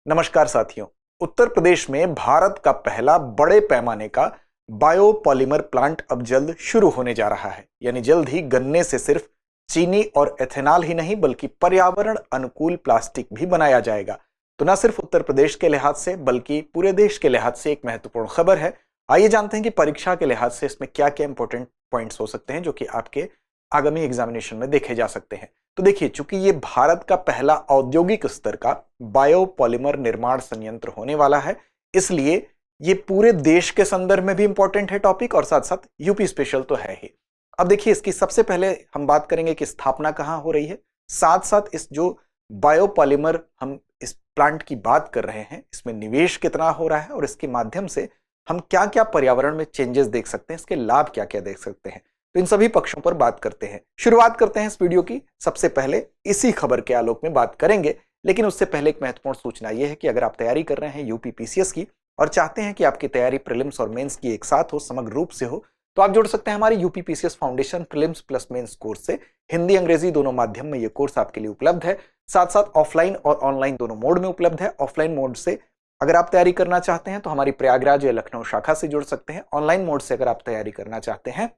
नमस्कार साथियों। उत्तर प्रदेश में भारत का पहला बड़े पैमाने का बायोपॉलीमर प्लांट अब जल्द शुरू होने जा रहा है। यानी जल्द ही गन्ने से सिर्फ चीनी और एथेनॉल ही नहीं बल्कि पर्यावरण अनुकूल प्लास्टिक भी बनाया जाएगा। तो न सिर्फ उत्तर प्रदेश के लिहाज से बल्कि पूरे देश के लिहाज से एक महत्वपूर्ण खबर है। आइए जानते हैं कि परीक्षा के लिहाज से इसमें क्या क्या इंपॉर्टेंट पॉइंट्स हो सकते हैं जो कि आपके आगामी एग्जामिनेशन में देखे जा सकते हैं। तो देखिए, चूंकि ये भारत का पहला औद्योगिक स्तर का बायोपॉलीमर निर्माण संयंत्र होने वाला है, इसलिए ये पूरे देश के संदर्भ में भी इंपॉर्टेंट है टॉपिक और साथ साथ यूपी स्पेशल तो है ही। अब देखिए, इसकी सबसे पहले हम बात करेंगे कि स्थापना कहां हो रही है, साथ साथ इस जो बायोपॉलीमर हम इस प्लांट की बात कर रहे हैं इसमें निवेश कितना हो रहा है और इसके माध्यम से हम क्या क्या पर्यावरण में चेंजेस देख सकते हैं, इसके लाभ क्या क्या देख सकते हैं। तो इन सभी पक्षों पर बात करते हैं। शुरुआत करते हैं इस वीडियो की। सबसे पहले इसी खबर के आलोक में बात करेंगे, लेकिन उससे पहले एक महत्वपूर्ण सूचना यह है कि अगर आप तैयारी कर रहे हैं यूपी पीसीएस की और चाहते हैं कि आपकी तैयारी प्रीलिम्स और मेंस की एक साथ हो, समग्र रूप से हो, तो आप जुड़ सकते हैं हमारे UP PCS foundation prelims plus mains course से। हिंदी अंग्रेजी दोनों माध्यम में यह कोर्स आपके लिए उपलब्ध है। साथ साथ ऑफलाइन और ऑनलाइन दोनों मोड में उपलब्ध है। ऑफलाइन मोड से अगर आप तैयारी करना चाहते हैं तो हमारी प्रयागराज या लखनऊ शाखा से जुड़ सकते हैं। ऑनलाइन मोड से अगर आप तैयारी करना चाहते हैं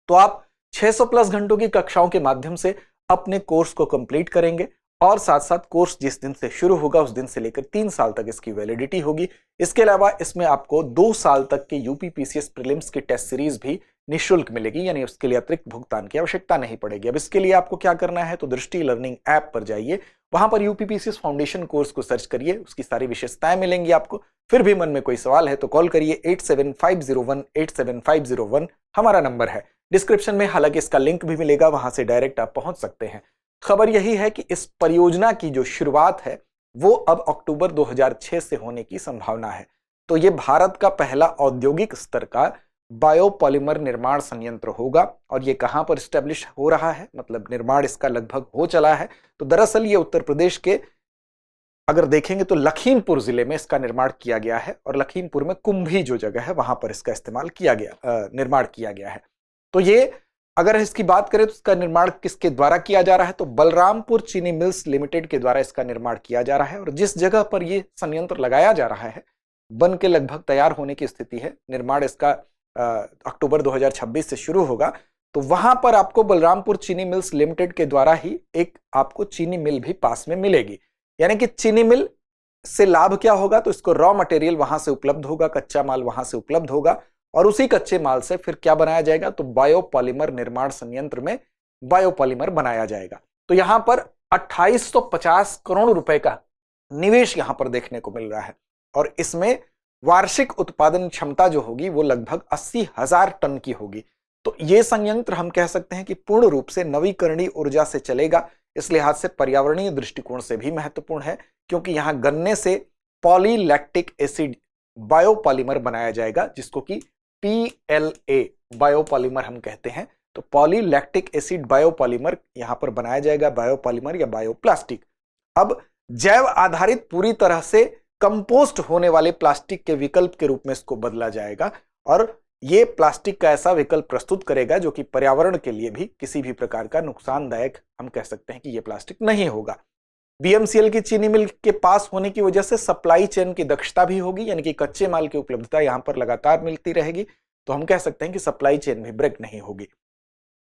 तो आप 600 प्लस घंटों की कक्षाओं के माध्यम से अपने कोर्स को कंप्लीट करेंगे और साथ साथ कोर्स जिस दिन से शुरू होगा उस दिन से लेकर 3 साल तक इसकी वैलिडिटी होगी। इसके अलावा इसमें आपको 2 साल तक के यूपी पीसीएस प्रीलिम्स की टेस्ट सीरीज भी निःशुल्क मिलेगी, यानी उसके लिए अतिरिक्त भुगतान की आवश्यकता नहीं पड़ेगी। अब इसके लिए आपको क्या करना है, तो दृष्टि लर्निंग ऐप पर जाइए, वहां पर यूपी पीसीएस फाउंडेशन कोर्स को सर्च करिए, उसकी सारी विशेषताएं मिलेंगी आपको। फिर भी मन में कोई सवाल है तो कॉल करिए 8750187501 हमारा नंबर है। डिस्क्रिप्शन में हालांकि इसका लिंक भी मिलेगा, वहां से डायरेक्ट आप पहुंच सकते हैं। खबर यही है कि इस परियोजना की जो शुरुआत है वो अब अक्टूबर 2006 से होने की संभावना है। तो ये भारत का पहला औद्योगिक स्तर का बायोपॉलीमर निर्माण संयंत्र होगा और ये कहां पर स्टैब्लिश हो रहा है, मतलब निर्माण इसका लगभग हो चला है। तो दरअसल ये उत्तर प्रदेश के अगर देखेंगे तो लखीमपुर जिले में इसका निर्माण किया गया है और लखीमपुर में कुंभी जो जगह है वहां पर इसका इस्तेमाल किया गया, निर्माण किया गया है। तो ये अगर इसकी बात करें तो इसका निर्माण किसके द्वारा किया जा रहा है, तो बलरामपुर चीनी मिल्स लिमिटेड के द्वारा इसका निर्माण किया जा रहा है। और जिस जगह पर यह संयंत्र लगाया जा रहा है बन के लगभग तैयार होने की स्थिति है, निर्माण इसका अक्टूबर 2026 से शुरू होगा। तो वहां पर आपको बलरामपुर चीनी मिल्स लिमिटेड के द्वारा ही एक आपको चीनी मिल भी पास में मिलेगी। यानी कि चीनी मिल से लाभ क्या होगा, तो इसको रॉ मटेरियल वहां से उपलब्ध होगा, कच्चा माल वहां से उपलब्ध होगा और उसी कच्चे माल से फिर क्या बनाया जाएगा, तो बायोपॉलीमर निर्माण संयंत्र में बायोपॉलीमर बनाया जाएगा। तो यहां पर 2850 करोड़ रुपए का निवेश यहां पर देखने को मिल रहा है और इसमें वार्षिक उत्पादन क्षमता जो होगी वो लगभग 80,000 टन की होगी। तो ये संयंत्र हम कह सकते हैं कि पूर्ण रूप से नवीकरणीय ऊर्जा से चलेगा। इस लिहाज से पर्यावरणीय दृष्टिकोण से भी महत्वपूर्ण है, क्योंकि यहां गन्ने से पॉलीलैक्टिक एसिड बायोपॉलीमर बनाया जाएगा, जिसको कि PLA बायोपॉलीमर हम कहते हैं। तो पॉलीलैक्टिक एसिड बायोपॉलीमर यहां पर बनाया जाएगा, बायोपॉलीमर या बायोप्लास्टिक। अब जैव आधारित पूरी तरह से कंपोस्ट होने वाले प्लास्टिक के विकल्प के रूप में इसको बदला जाएगा और ये प्लास्टिक का ऐसा विकल्प प्रस्तुत करेगा जो कि पर्यावरण के लिए भी किसी भी प्रकार का नुकसानदायक हम कह सकते हैं कि ये प्लास्टिक नहीं होगा। BMCL की चीनी मिल के पास होने की वजह से सप्लाई चेन की दक्षता भी होगी, यानी कि कच्चे माल की उपलब्धता यहां पर लगातार मिलती रहेगी। तो हम कह सकते हैं कि सप्लाई चेन भी ब्रेक नहीं होगी।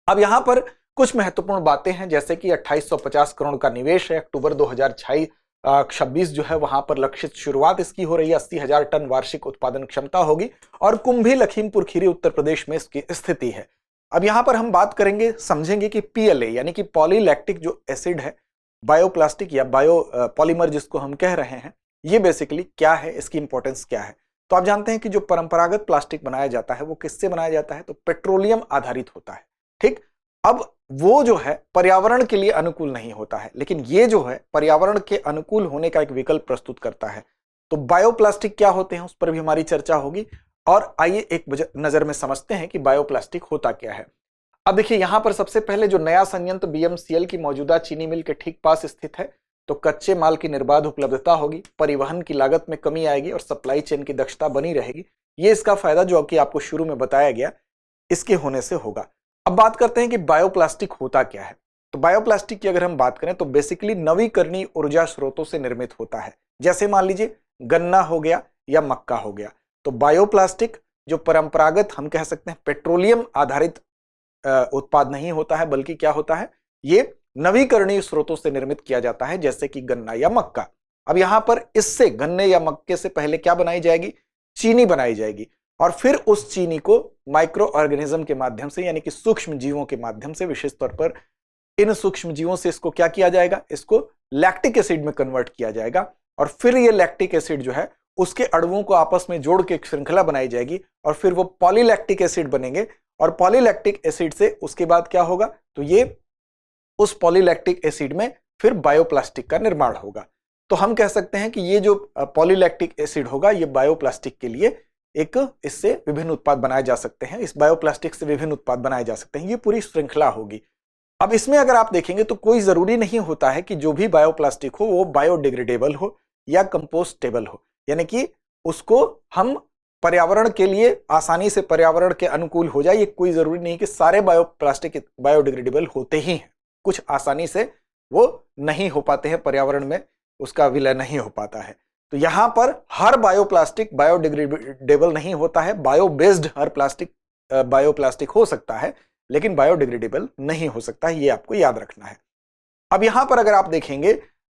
अब यहां पर कुछ महत्वपूर्ण बातें हैं, जैसे कि 2850 करोड़ का निवेश है, अक्टूबर 2026 जो है वहां पर लक्षित शुरुआत इसकी हो रही है, 80,000 टन वार्षिक उत्पादन क्षमता होगी और कुंभी लखीमपुर खीरी उत्तर प्रदेश में इसकी स्थिति है। अब यहां पर हम बात करेंगे, समझेंगे कि PLA यानी कि पॉलीलैक्टिक जो एसिड है, बायोप्लास्टिक या बायोपॉलीमर जिसको हम कह रहे हैं, ये बेसिकली क्या है, इसकी इंपॉर्टेंस क्या है। तो आप जानते हैं कि जो परंपरागत प्लास्टिक बनाया जाता है वो किससे बनाया जाता है, तो पेट्रोलियम आधारित होता है। ठीक, अब वो जो है पर्यावरण के लिए अनुकूल नहीं होता है, लेकिन ये जो है पर्यावरण के अनुकूल होने का एक विकल्प प्रस्तुत करता है। तो बायोप्लास्टिक क्या होते हैं उस पर भी हमारी चर्चा होगी और आइए एक नजर में समझते हैं कि बायोप्लास्टिक होता क्या है। अब देखिए, यहां पर सबसे पहले जो नया संयंत्र BMCL की मौजूदा चीनी मिल के ठीक पास स्थित है, तो कच्चे माल की निर्बाध उपलब्धता होगी, परिवहन की लागत में कमी आएगी और सप्लाई चेन की दक्षता बनी रहेगी। ये इसका फायदा जो कि आपको शुरू में बताया गया इसके होने से होगा। अब बात करते हैं कि बायोप्लास्टिक होता क्या है। तो बायोप्लास्टिक की अगर हम बात करें तो बेसिकली नवीकरणीय ऊर्जा स्रोतों से निर्मित होता है। जैसे मान लीजिए गन्ना हो गया या मक्का हो गया, तो बायोप्लास्टिक जो परंपरागत हम कह सकते हैं पेट्रोलियम आधारित उत्पाद नहीं होता है, बल्कि क्या होता है, ये नवीकरणीय स्रोतों से निर्मित किया जाता है, जैसे कि गन्ना या मक्का। अब यहां पर इससे गन्ने या मक्के से पहले क्या बनाई जाएगी, चीनी बनाई जाएगी, और फिर उस चीनी को माइक्रो ऑर्गेनिज्म के माध्यम से यानी कि सूक्ष्म जीवों के माध्यम से, विशेष तौर पर इन सूक्ष्म जीवों से इसको क्या किया जाएगा, इसको लैक्टिक एसिड में कन्वर्ट किया जाएगा, और फिर ये लैक्टिक एसिड जो है उसके अणुओं को आपस में जोड़ के एक श्रृंखला बनाई जाएगी, और फिर वो पॉलीलैक्टिक एसिड बनेंगे, और पॉलीलैक्टिक एसिड से उसके बाद क्या होगा, तो ये उस पॉलीलैक्टिक एसिड में फिर बायोप्लास्टिक का निर्माण होगा। तो हम कह सकते हैं कि ये जो पॉलीलैक्टिक एसिड होगा ये बायोप्लास्टिक के लिए एक, इससे विभिन्न उत्पाद बनाए जा सकते हैं, इस बायोप्लास्टिक से विभिन्न उत्पाद बनाए जा सकते हैं, ये पूरी श्रृंखला होगी। अब इसमें अगर आप देखेंगे तो कोई जरूरी नहीं होता है कि जो भी बायोप्लास्टिक हो वो बायोडिग्रेडेबल हो या कंपोस्टेबल हो, यानी कि उसको हम पर्यावरण के लिए आसानी से पर्यावरण के अनुकूल हो जाए, ये कोई जरूरी नहीं कि सारे बायोप्लास्टिक बायोडिग्रेडेबल होते ही हैं। कुछ आसानी से वो नहीं हो पाते हैं, पर्यावरण में उसका विलय नहीं हो पाता है। तो यहां पर हर बायोप्लास्टिक बायोडिग्रेडेबल नहीं होता है, बायो बेस्ड हर प्लास्टिक बायोप्लास्टिक हो सकता है, लेकिन बायोडिग्रेडेबल नहीं हो सकता है, ये आपको याद रखना है। अब यहां पर अगर आप देखेंगे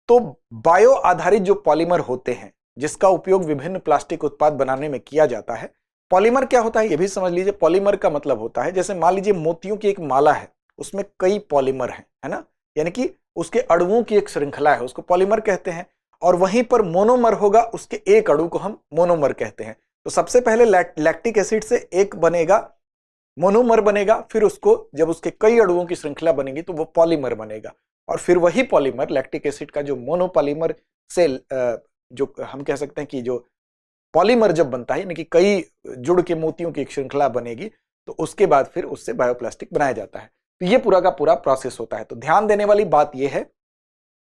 तो बायो आधारित जो पॉलीमर होते हैं जिसका उपयोग विभिन्न प्लास्टिक उत्पाद बनाने में किया जाता है, पॉलीमर क्या होता है ये भी समझ लीजिए। पॉलीमर का मतलब होता है, जैसे मान लीजिए मोतियों की एक माला है, उसमें कई पॉलीमर हैं, है ना, यानी कि उसके अणुओं की एक श्रृंखला है, उसको पॉलीमर कहते हैं। और वहीं पर मोनोमर होगा, उसके एक अणु को हम मोनोमर कहते हैं। तो सबसे पहले लैक्टिक एसिड से एक बनेगा, मोनोमर बनेगा, फिर उसको जब उसके कई अणुओं की श्रृंखला बनेगी तो वो पॉलीमर बनेगा, और फिर वही पॉलीमर लैक्टिक एसिड का जो मोनोपॉलीमर से जो हम कह सकते हैं कि जो पॉलीमर जब बनता है यानी कि कई जुड़ के मोतियों की एक श्रृंखला बनेगी, तो उसके बाद फिर उससे बायोप्लास्टिक बनाया जाता है। तो ये पूरा का पूरा प्रोसेस होता है। तो ध्यान देने वाली बात यह है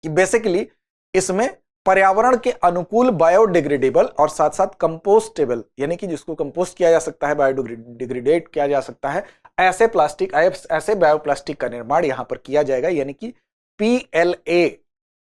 कि बेसिकली इसमें पर्यावरण के अनुकूल बायोडिग्रेडेबल और साथ साथ कंपोस्टेबल यानी कि जिसको कंपोस्ट किया जा सकता है, बायोडिग्रेडेट किया जा सकता है, ऐसे प्लास्टिक ऐसे बायोप्लास्टिक का निर्माण यहां पर किया जाएगा। यानी कि PLA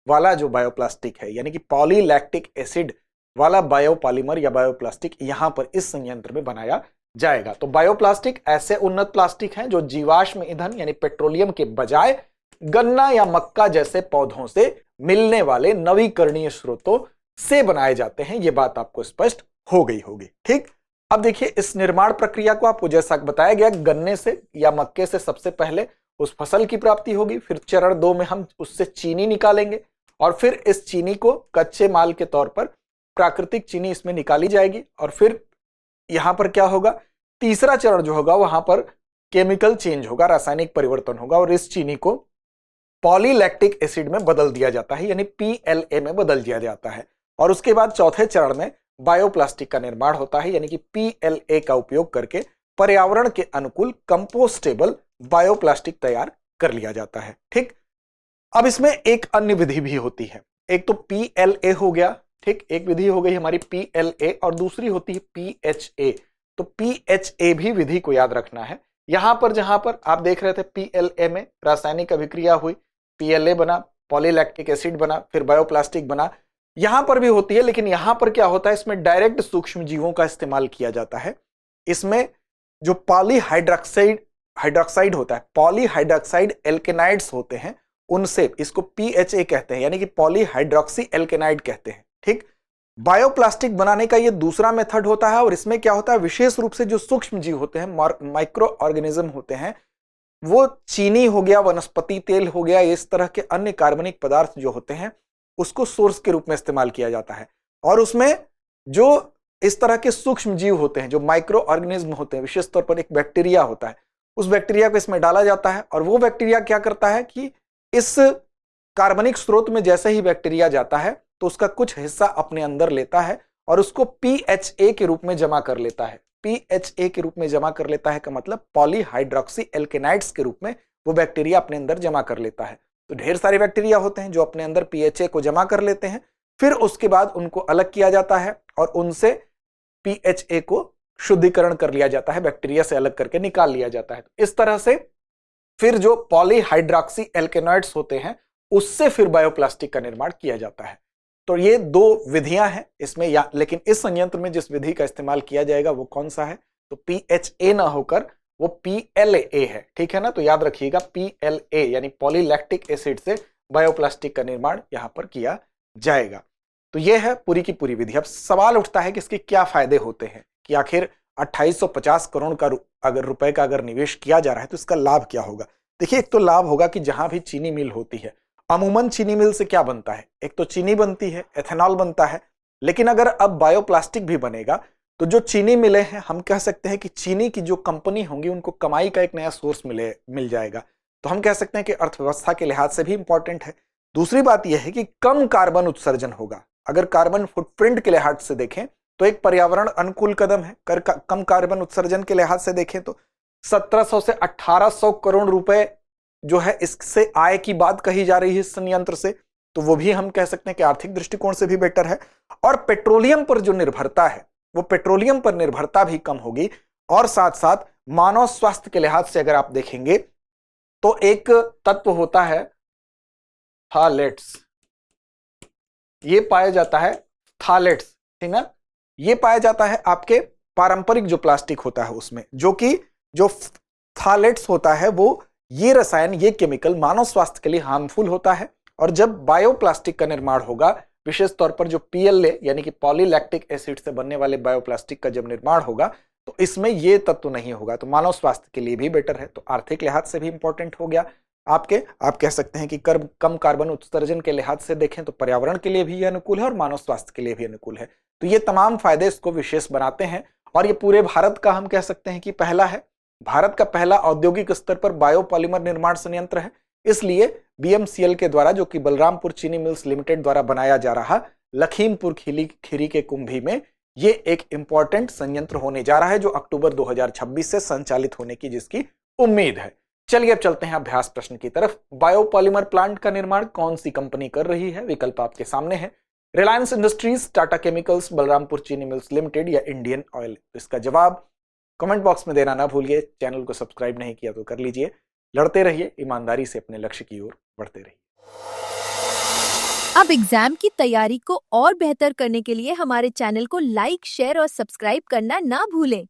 वाला जो बायोप्लास्टिक है यानी कि पॉलीलैक्टिक एसिड वाला बायोपॉलीमर या बायोप्लास्टिक यहां पर इस संयंत्र में बनाया जाएगा। तो बायोप्लास्टिक ऐसे उन्नत प्लास्टिक हैं जो जीवाश्म ईंधन यानी पेट्रोलियम के बजाय गन्ना या मक्का जैसे पौधों से मिलने वाले नवीकरणीय स्रोतों से बनाए जाते हैं। यह बात आपको स्पष्ट हो गई होगी। ठीक, अब देखिए इस निर्माण प्रक्रिया को आपको जैसा बताया गया, गन्ने से या मक्के से सबसे पहले उस फसल की प्राप्ति होगी, फिर चरण 2 में हम उससे चीनी निकालेंगे, और फिर इस चीनी को कच्चे माल के तौर पर प्राकृतिक चीनी इसमें निकाली जाएगी, और फिर यहां पर क्या होगा, तीसरा चरण जो होगा वहां पर केमिकल चेंज होगा, रासायनिक परिवर्तन होगा, और इस चीनी को पॉलीलैक्टिक एसिड में बदल दिया जाता है यानी PLA में बदल दिया जाता है। और उसके बाद चौथे चरण में बायोप्लास्टिक का निर्माण होता है यानी कि PLA का उपयोग करके पर्यावरण के अनुकूल कंपोस्टेबल बायोप्लास्टिक तैयार कर लिया जाता है। ठीक, अब इसमें एक अन्य विधि भी होती है। एक तो PLA हो गया, ठीक, एक विधि हो गई हमारी PLA, और दूसरी होती है PHA। तो PHA भी विधि को याद रखना है। यहां पर जहां पर आप देख रहे थे PLA में रासायनिक अभिक्रिया हुई, PLA बना, पॉलीलैक्टिक एसिड बना, फिर बायोप्लास्टिक बना, यहां पर भी होती है। लेकिन यहां पर क्या होता है, इसमें डायरेक्ट सूक्ष्म जीवों का इस्तेमाल किया जाता है। इसमें जो हाइड्रोक्साइड होता है, पॉलीहाइड्रोक्साइड एल्केनाइड्स होते हैं, उनसे इसको PHA कहते हैं यानी कि पॉलीहाइड्रोक्सी एल्केनाइड कहते हैं। ठीक, बायोप्लास्टिक बनाने का ये दूसरा मेथड होता है, और इसमें क्या होता है, विशेष रूप से जो सूक्ष्म जीव होते हैं, माइक्रो ऑर्गेनिज्म होते हैं, वो चीनी हो गया, वनस्पति तेल हो गया, इस तरह के अन्य कार्बनिक पदार्थ जो होते हैं उसको सोर्स के रूप में इस्तेमाल किया जाता है। और उसमें जो इस तरह के सूक्ष्म जीव होते हैं, जो माइक्रो ऑर्गेनिज्म होते हैं, विशेष तौर पर एक बैक्टीरिया होता है, उस बैक्टीरिया को इसमें डाला जाता है, और वो बैक्टीरिया क्या करता है कि इस कार्बनिक स्रोत में जैसे ही बैक्टीरिया जाता है तो उसका कुछ हिस्सा अपने अंदर लेता है और उसको PHA के रूप में जमा कर लेता है। PHA के रूप में जमा कर लेता है का मतलब पॉलीहाइड्रोक्सी एल्केनाइड्स के रूप में वो बैक्टीरिया अपने अंदर जमा कर लेता है। तो ढेर सारे बैक्टीरिया होते हैं जो अपने अंदर PHA को जमा कर लेते हैं, फिर उसके बाद उनको अलग किया जाता है और उनसे PHA को शुद्धिकरण कर लिया जाता है, बैक्टीरिया से अलग करके निकाल लिया जाता है। इस तरह से फिर जो पॉलीहाइड्रॉक्सी एल्केनॉइड्स होते हैं उससे फिर बायोप्लास्टिक का निर्माण किया जाता है। तो ये दो विधियां हैं इसमें, या लेकिन इस संयंत्र में जिस विधि का इस्तेमाल किया जाएगा वो कौन सा है, तो PHA ना होकर वो PLA है, ठीक है ना। तो याद रखिएगा PLA यानी पॉलीलैक्टिक एसिड से बायोप्लास्टिक का निर्माण यहां पर किया जाएगा। तो ये है पूरी की पूरी विधि। अब सवाल उठता है कि इसके क्या फायदे होते हैं, कि आखिर 2850 करोड़ का अगर रुपए का अगर निवेश किया जा रहा है तो इसका लाभ क्या होगा। देखिए, एक तो लाभ होगा कि जहां भी चीनी मिल होती है, अमूमन चीनी मिल से क्या बनता है, एक तो चीनी बनती है, एथेनॉल बनता है, लेकिन अगर अब बायोप्लास्टिक भी बनेगा तो जो चीनी मिले हैं, हम कह सकते हैं कि चीनी की जो कंपनी होंगी उनको कमाई का एक नया सोर्स मिल जाएगा। तो हम कह सकते हैं कि अर्थव्यवस्था के लिहाज से भी इंपॉर्टेंट है। दूसरी बात यह है कि कम कार्बन उत्सर्जन होगा। अगर कार्बन फुटप्रिंट के लिहाज से देखें तो एक पर्यावरण अनुकूल कदम है। कम कार्बन उत्सर्जन के लिहाज से देखें तो 1700 से 1800 करोड़ रुपए जो है इससे आय की बात कही जा रही है इस संयंत्र से, तो वो भी हम कह सकते हैं कि आर्थिक दृष्टिकोण से भी बेटर है। और पेट्रोलियम पर जो निर्भरता है वो पेट्रोलियम पर निर्भरता भी कम होगी। और साथ साथ मानव स्वास्थ्य के लिहाज से अगर आप देखेंगे तो एक तत्व होता है थालेट्स, ये पाया जाता है थालेट्स, ठीक ना, ये पाया जाता है आपके पारंपरिक जो प्लास्टिक होता है उसमें, जो कि जो थालेट्स होता है वो ये रसायन, ये केमिकल मानव स्वास्थ्य के लिए हार्मफुल होता है। और जब बायोप्लास्टिक का निर्माण होगा, विशेष तौर पर जो PLA यानी कि पॉलीलैक्टिक एसिड से बनने वाले बायोप्लास्टिक का जब निर्माण होगा तो इसमें ये तत्व नहीं होगा, तो मानव स्वास्थ्य के लिए भी बेटर है। तो आर्थिक लिहाज से भी इंपॉर्टेंट हो गया आप कह सकते हैं कि कम कार्बन उत्सर्जन के लिहाज से देखें तो पर्यावरण के लिए भी ये अनुकूल है और मानव स्वास्थ्य के लिए भी अनुकूल है। तो ये तमाम फायदे इसको विशेष बनाते हैं। और ये पूरे भारत का हम कह सकते हैं कि पहला है, भारत का पहला औद्योगिक स्तर पर बायोपॉलीमर निर्माण संयंत्र है। इसलिए BMCL के द्वारा, जो कि बलरामपुर चीनी मिल्स लिमिटेड द्वारा बनाया जा रहा लखीमपुर खीरी के कुंभी में, ये एक इंपॉर्टेंट संयंत्र होने जा रहा है जो अक्टूबर 2026 से संचालित होने की जिसकी उम्मीद है। चलिए अब चलते हैं अभ्यास प्रश्न की तरफ। बायोपॉलीमर प्लांट का निर्माण कौन सी कंपनी कर रही है? विकल्प आपके सामने है, रिलायंस इंडस्ट्रीज, टाटा केमिकल्स, बलरामपुर चीनी मिल्स लिमिटेड या इंडियन ऑयल। इसका जवाब कमेंट बॉक्स में देना ना भूलिए। चैनल को सब्सक्राइब नहीं किया तो कर लीजिए। लड़ते रहिए, ईमानदारी से अपने लक्ष्य की ओर बढ़ते रहिए। अब एग्जाम की तैयारी को और बेहतर करने के लिए हमारे चैनल को लाइक, शेयर और सब्सक्राइब करना ना भूलें।